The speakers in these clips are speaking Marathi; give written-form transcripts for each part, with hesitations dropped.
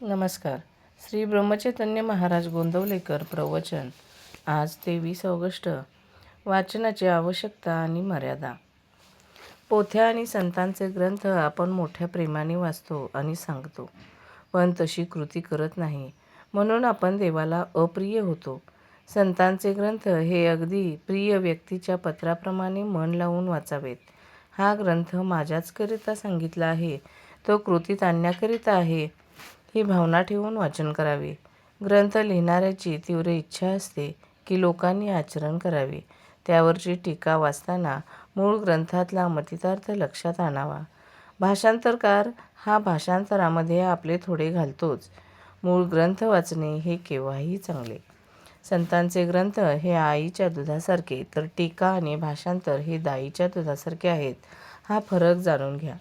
नमस्कार. श्री ब्रह्मचैतन्य महाराज गोंदवलेकर प्रवचन. आज 23 ऑगस्ट. वाचनाची आवश्यकता आणि मर्यादा. पोथ्या आणि संतांचे ग्रंथ आपण मोठ्या प्रेमाने वाचतो आणि सांगतो, पण तशी कृती करत नाही, म्हणून आपण देवाला अप्रिय होतो. संतांचे ग्रंथ हे अगदी प्रिय व्यक्तीच्या पत्राप्रमाणे मन लावून वाचावेत. हा ग्रंथ माझ्याचकरिता सांगितला आहे, तो कृतीत आणण्याकरिता आहे, ही भावना ठेवून वाचन करावे. ग्रंथ लिहिणाऱ्याची तीव्र इच्छा असते की लोकांनी आचरण करावे. त्यावरची टीका वाचताना मूळ ग्रंथातला मतितार्थ लक्षात आणावा. भाषांतरकार हा भाषांतरामध्ये आपले थोडे घालतोच. मूळ ग्रंथ वाचणे हे केव्हाही चांगले. संतांचे ग्रंथ हे आईच्या दुधासारखे, तर टीका आणि भाषांतर हे दाईच्या दुधासारखे आहेत. हा फरक जाणून घ्या.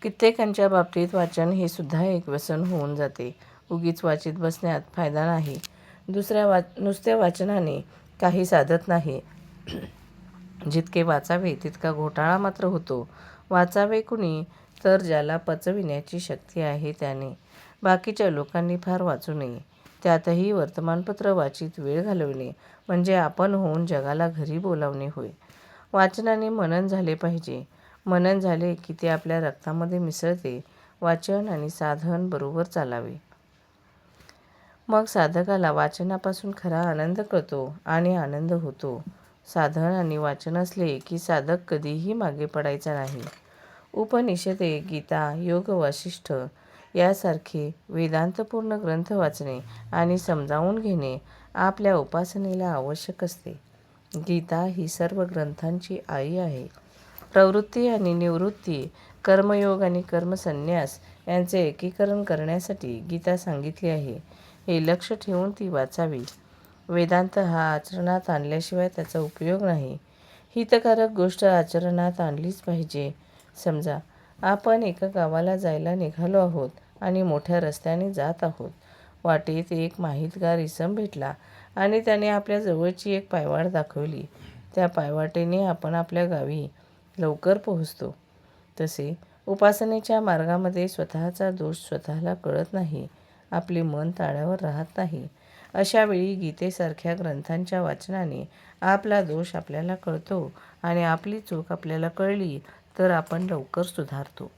कित्येकांच्या बाबतीत वाचन हे सुद्धा एक व्यसन होऊन जाते. उगीच वाचित बसण्यात फायदा नाही. नुसत्या वाचनाने काही साधत नाही. जितके वाचावे तितका घोटाळा मात्र होतो. वाचावे कुणी, तर ज्याला पचविण्याची शक्ती आहे त्याने. बाकीच्या लोकांनी फार वाचू नये. त्यातही वर्तमानपत्र वाचित वेळ घालविणे म्हणजे आपण होऊन जगाला घरी बोलावणे होय. वाचनाने मनन झाले पाहिजे. मनन झाले की ते आपल्या रक्तामध्ये मिसळते. वाचन आणि साधन बरोबर चालावे. मग साधकाला वाचनापासून खरा आनंद कळतो आणि आनंद होतो. साधन आणि वाचन असले की साधक कधीही मागे पडायचा नाही. उपनिषदे, गीता, योग वासिष्ठ यासारखे वेदांतपूर्ण ग्रंथ वाचणे आणि समजावून घेणे आपल्या उपासनेला आवश्यक असते. गीता ही सर्व ग्रंथांची आई आहे. प्रवृत्ती आणि निवृत्ती, कर्मयोग आणि कर्मसन्यास यांचे एकीकरण करण्यासाठी गीता सांगितली आहे. हे लक्ष ठेवून ती वाचावी. वेदांत हा आचरणात आणल्याशिवाय त्याचा उपयोग नाही. हितकारक गोष्ट आचरणात आणलीच पाहिजे. समजा आपण एका गावाला जायला निघालो आहोत आणि मोठ्या रस्त्याने जात आहोत. वाटेत एक माहितगार इसम भेटला आणि त्याने आपल्या जवळची एक पायवाट दाखवली. त्या पायवाटेने आपण आपल्या गावी लवकर पोहोचतो. तसे उपासनेच्या मार्गामध्ये स्वतःचा दोष स्वतःला कळत नाही. आपले मन ताळ्यावर राहत नाही. अशा वेळी गीतेसारख्या ग्रंथांच्या वाचनाने आपला दोष आपल्याला कळतो आणि आपली चूक आपल्याला कळली तर आपण लवकर सुधारतो.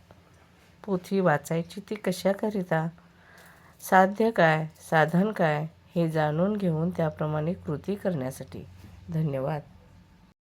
पोथी वाचायची ती कशाकरिता? साध्य काय, साधन काय हे जाणून घेऊन त्याप्रमाणे कृती करण्यासाठी. धन्यवाद.